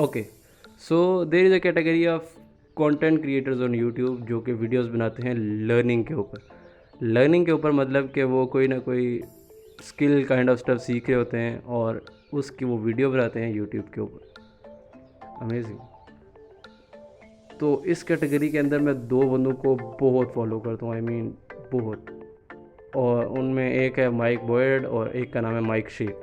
Okay, so there is a category of content creators on YouTube जो कि videos बनाते हैं लर्निंग के ऊपर। लर्निंग के ऊपर मतलब कि वो कोई ना कोई स्किल काइंड ऑफ स्टफ सीख रहे होते हैं और उसकी वो वीडियो बनाते हैं यूट्यूब के ऊपर। अमेजिंग। तो इस कैटेगरी के अंदर मैं दो बंदों को बहुत फॉलो करता हूँ, आई मीन बहुत। और उनमें एक है माइक बॉयड और एक का नाम है माइक शेक।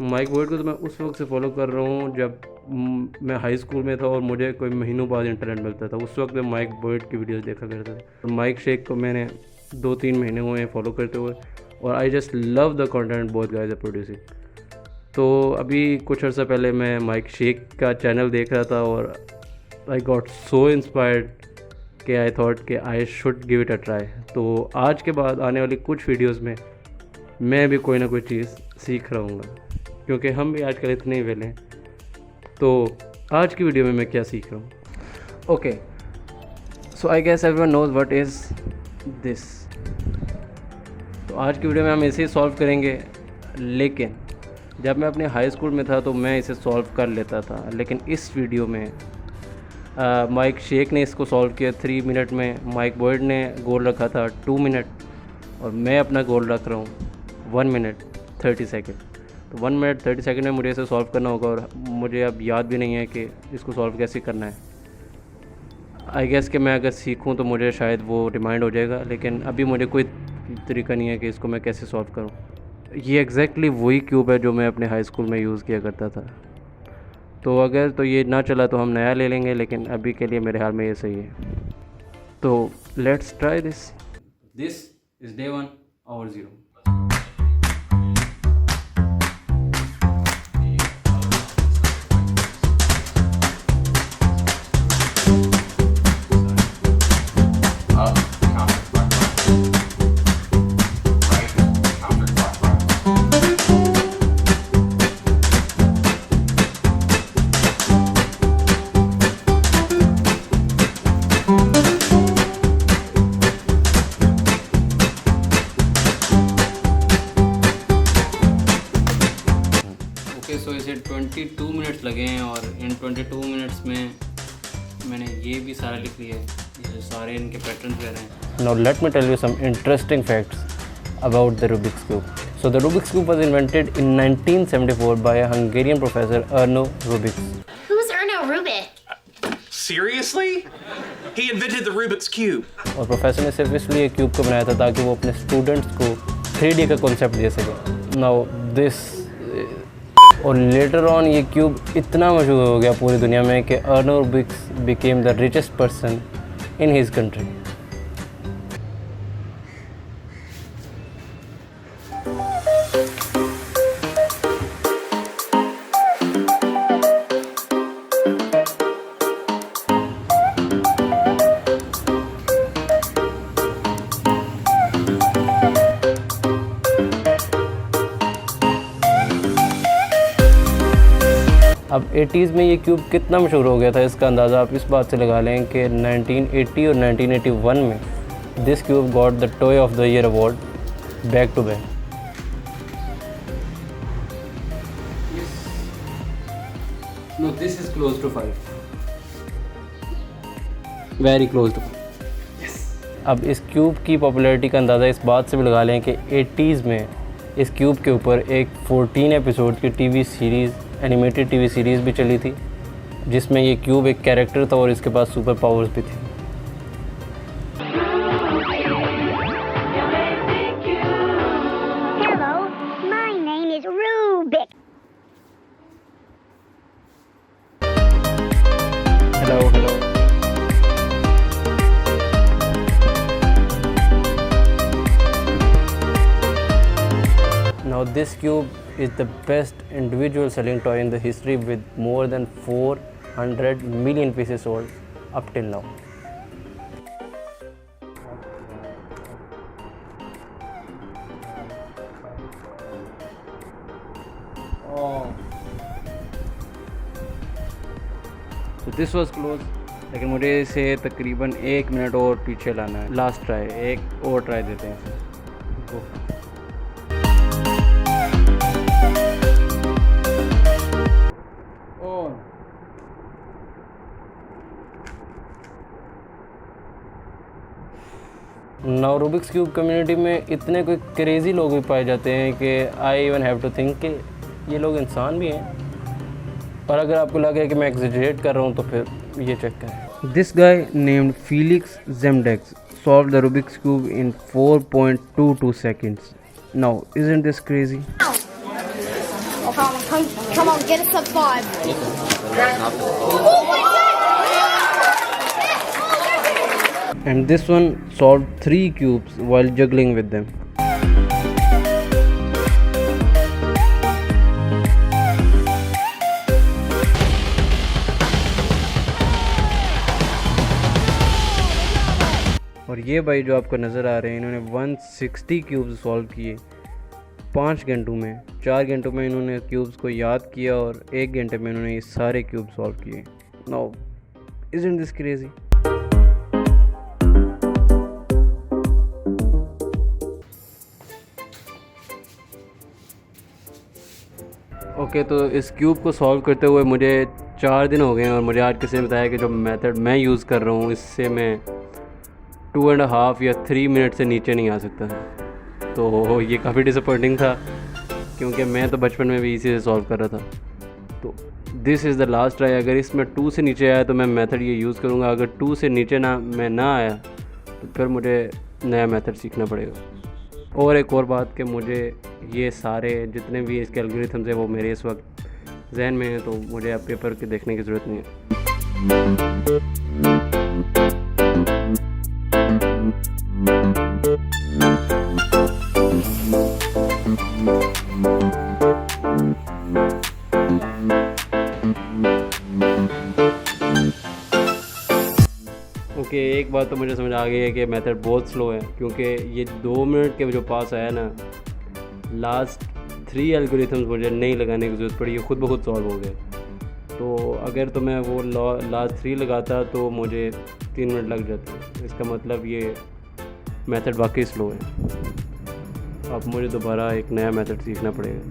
माइक बॉयड को तो मैं उस वक्त से फॉलो कर रहा हूँ जब मैं हाई स्कूल में था और मुझे कोई महीनों बाद इंटरनेट मिलता था। उस वक्त मैं माइक बॉयड की वीडियोस देखा करता था। और माइक शेक को मैंने 2-3 महीने हुए हैं फॉलो करते हुए, और I just love the content both guys are producing. तो अभी कुछ अर्सा पहले मैं माइक शेक का चैनल देख रहा था और आई गॉट सो इंस्पायर्ड कि आई थॉट कि I should give it a try. तो आज के बाद आने वाली कुछ वीडियोस में मैं भी कोई ना कोई चीज़ सीख रहूँगा, क्योंकि हम भी आजकल इतने ही वेले हैं। तो आज की वीडियो में मैं क्या सीख रहा हूँ। Okay, so I guess everyone knows what is this. तो आज की वीडियो में हम इसे सॉल्व करेंगे, लेकिन जब मैं अपने हाई स्कूल में था तो मैं इसे सॉल्व कर लेता था, लेकिन इस वीडियो में माइक शेक ने इसको सॉल्व किया 3 मिनट में, माइक बॉयड ने गोल रखा था 2 मिनट, और मैं अपना गोल रख रहा हूँ 1 मिनट 30 सेकेंड। तो 1 मिनट 30 सेकेंड में मुझे इसे सॉल्व करना होगा, और मुझे अब याद भी नहीं है कि इसको सॉल्व कैसे करना है। आई गेस कि मैं अगर सीखूं तो मुझे शायद वो रिमाइंड हो जाएगा, लेकिन अभी मुझे कोई तरीका नहीं है कि इसको मैं कैसे सॉल्व करूं। ये एग्जैक्टली वही क्यूब है जो मैं अपने हाई स्कूल में यूज़ किया करता था। तो अगर तो ये ना चला तो हम नया ले लेंगे, लेकिन अभी के लिए मेरे ख्याल में ये सही है। तो let's try this is day 1 hour 0। सो इसे 22 मिनट्स लगे हैं, और इन 22 मिनट्स में मैंने ये भी सारा लिख लिया है, ये जो सारे इनके पैटर्न दे रहे हैं। Now let me tell you some interesting facts about the Rubik's Cube. So the Rubik's Cube was invented in 1974 by a Hungarian professor, Erno Rubik. Who's Erno Rubik? Seriously? He invented the Rubik's Cube. और professor ने सिर्फ इसलिए cube को बनाया था ताकि वो अपने स्टूडेंट्स को 3D का कॉन्सेप्ट दे सके। Now this और लेटर ऑन ये क्यूब इतना मशहूर हो गया पूरी दुनिया में कि Erno Rubik's became the richest person in his country. अब 80s में ये क्यूब कितना मशहूर हो गया था, इसका अंदाज़ा आप इस बात से लगा लें कि 1980 और 1981 में this cube got the toy of the year award back to back. No, this is close to 5, very close to 5। अब इस क्यूब की पॉपुलैरिटी का अंदाज़ा इस बात से भी लगा लें कि 80s में इस क्यूब के ऊपर एक 14 एपिसोड की TV series, animated TV series भी चली थी, जिसमें ये क्यूब एक कैरेक्टर था और इसके पास सुपर पावर्स भी थे। Hello, my name is Rubik. Hello. Now this cube is the best individual selling toy in the history with more than 400 million pieces sold up till now. So this was close, लेकिन मुझे इसे तकरीबन 1 minute और पीछे लाना है। Last try, एक और ट्राई देते हैं इसे। नाउ रूबिक्स क्यूब कम्युनिटी में इतने कोई क्रेज़ी लोग भी पाए जाते हैं कि I even have to think कि ये लोग इंसान भी हैं। पर अगर आपको लगे कि मैं एग्जेजरेट कर रहा हूँ तो फिर ये चेक करें। This guy named Felix Zemdegs solved the Rubik's Cube in 4.22 seconds. Now, isn't this crazy? Oh, come on, get a sub 5. And this one solved 3 cubes while juggling with them. और ये भाई जो आपको नज़र आ रहे हैं, इन्होंने 160 क्यूब्स सॉल्व किए 5 घंटों में। 4 घंटों में इन्होंने क्यूब्स को याद किया और 1 घंटे में इन्होंने ये सारे क्यूब सॉल्व किए। Now isn't this crazy? Okay, तो इस क्यूब को सॉल्व करते हुए मुझे 4 दिन हो गए हैं और मुझे आज किसी ने बताया कि जो मेथड मैं यूज़ कर रहा हूँ इससे मैं 2.5 या 3 मिनट से नीचे नहीं आ सकता। तो ये काफ़ी डिसअपॉइंटिंग था क्योंकि मैं तो बचपन में भी इसी से सॉल्व कर रहा था। तो this is the last try. अगर इसमें 2 से नीचे आया तो मैं मेथड ये यूज़ करूँगा। अगर 2 से नीचे ना आया तो फिर मुझे नया मेथड सीखना पड़ेगा। और एक और बात कि मुझे ये सारे जितने भी इसके एल्गोरिथम्स हैं वो मेरे इस वक्त जहन में हैं, तो मुझे अब पेपर के देखने की ज़रूरत नहीं है। ओके, एक बात तो मुझे समझ आ गई है कि मेथड बहुत स्लो है क्योंकि ये 2 मिनट के जो पास आया ना, लास्ट 3 एल्गोरिथम्स मुझे नहीं लगाने की ज़रूरत पड़ी, ये खुद ब खुद सॉल्व हो गए। तो अगर तो मैं वो लास्ट 3 लगाता तो मुझे 3 मिनट लग जाते। इसका मतलब ये मेथड वाकई स्लो है। अब मुझे दोबारा एक नया मेथड सीखना पड़ेगा।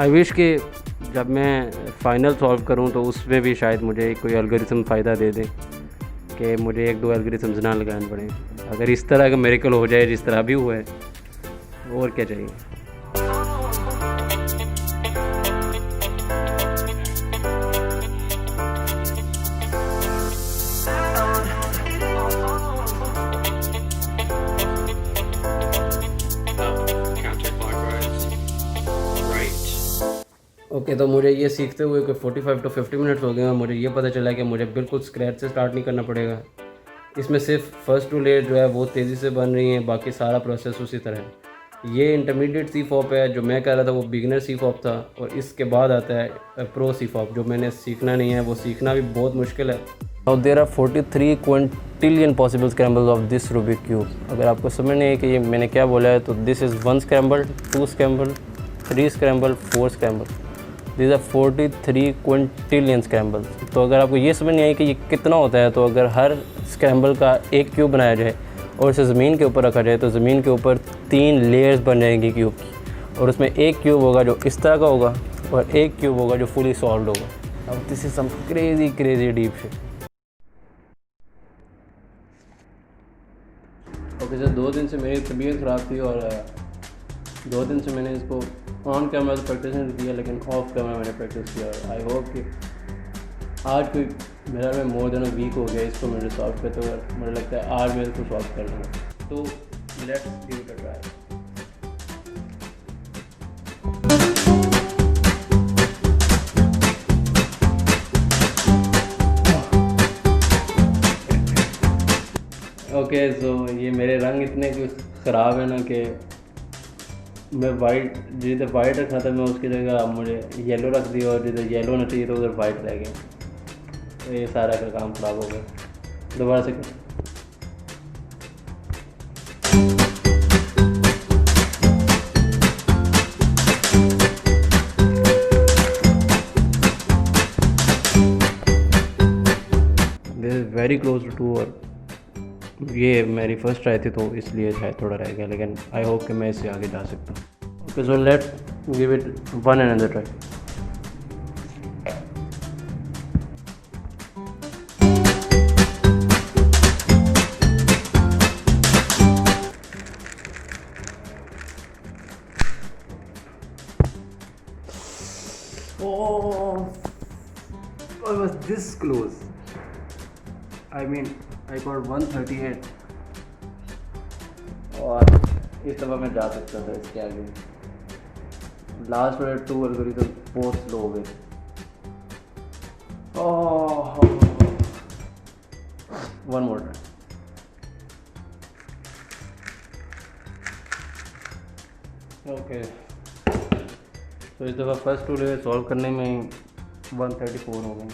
आई विश कि जब मैं फ़ाइनल सॉल्व करूं तो उसमें भी शायद मुझे कोई एल्गोरिथम फ़ायदा दे दे कि मुझे 1-2 एल्गोरिथम्स ना लगाने पड़े। अगर इस तरह का मिरेकल हो जाए जिस तरह अभी हुआ है, और क्या चाहिए। ओके, तो मुझे ये सीखते हुए कोई 45 to 50 मिनट्स हो गए और मुझे ये पता चला कि मुझे बिल्कुल स्क्रैच से स्टार्ट नहीं करना पड़ेगा। इसमें सिर्फ फर्स्ट 2 लेयर जो है वो तेज़ी से बन रही हैं, बाकी सारा प्रोसेस उसी तरह है। ये इंटरमीडिएट C-FOP है, जो मैं कर रहा था वो बिगिनर C-FOP था, और इसके बाद आता है प्रो C-FOP जो मैंने सीखना नहीं है, वो सीखना भी बहुत मुश्किल है। और there are 43 quintillion possible scrambles of this Rubik cube. अगर आपको समझ नहीं है कि ये मैंने क्या बोला है, तो this is 1 scramble, 2 scramble, 3 scramble, 4 scramble. This are 43 quintillion scrambles. तो अगर आपको ये समझ नहीं आई कि ये कितना होता है, तो अगर हर स्क्रैम्बल का एक क्यूब बनाया जाए और इसे ज़मीन के ऊपर रखा जाए तो ज़मीन के ऊपर 3 लेयर्स बन जाएंगी क्यूब की, और उसमें एक क्यूब होगा जो इस तरह का होगा और एक क्यूब होगा जो फुली सॉल्व होगा। अब this is some crazy deep shit. Okay sir, 2 दिन से मेरी तबीयत ख़राब थी और 2 दिन से मैंने इसको ऑन कैमरा तो प्रैक्टिस नहीं किया, लेकिन ऑफ कैमरा मैंने प्रैक्टिस किया। और आई होप कि आज कोई मेरा में मोर देन अ वीक हो गया इसको मुझे सॉल्व करते हुए। मुझे लगता है आज मैं इसको सॉल्व कर लूँगा। तो let's give it a try. Okay, so ये मेरे रंग इतने कुछ ख़राब है ना कि मैं वाइट, जिधर वाइट रखा था मैं उसकी जगह मुझे येलो रख दिया, और जिधर येलो होना चाहिए तो उधर वाइट रह गया। तो ये सारा का काम ख़राब हो गया। दोबारा से this is very close to 2, और ये मेरी फर्स्ट ट्राई थी तो इसलिए शायद थोड़ा रह गया, लेकिन आई होप कि मैं इससे आगे जा सकता हूँ। Okay, so let's give it one and another try. Oh, I was this close. I mean, I got 138. और इस दफ़ा मैं जा सकता था इसके आगे. लास्ट वाले 2 एल्गोरिथम बहुत स्लो हो गए. Oh, one more try. Okay. तो इस दफ़ा फर्स्ट 2 लेवल सॉल्व करने में 134 हो गए.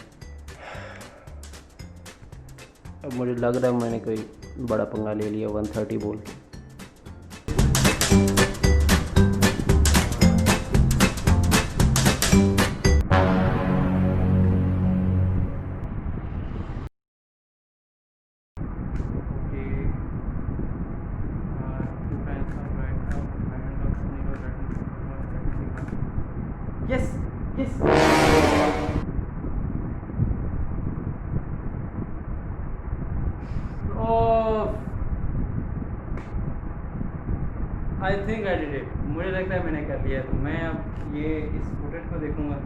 अब मुझे लग रहा है मैंने कोई बड़ा पंगा ले लिया 130 बोल के. Yes, yes. Oh, I think I did it. मुझे लगता है मैंने कर लिया. तो मैं अब ये इस फुटेज को देखूंगा.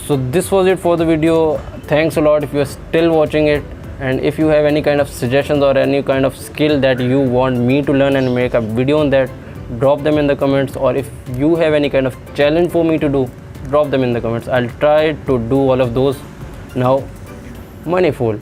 So this was it for the video. Thanks a lot if you are still watching it, and if you have any kind of suggestions or any kind of skill that you want me to learn and make a video on that, drop them in the comments. Or if you have any kind of challenge for me to do, drop them in the comments. I'll try to do all of those. Now, moneyful.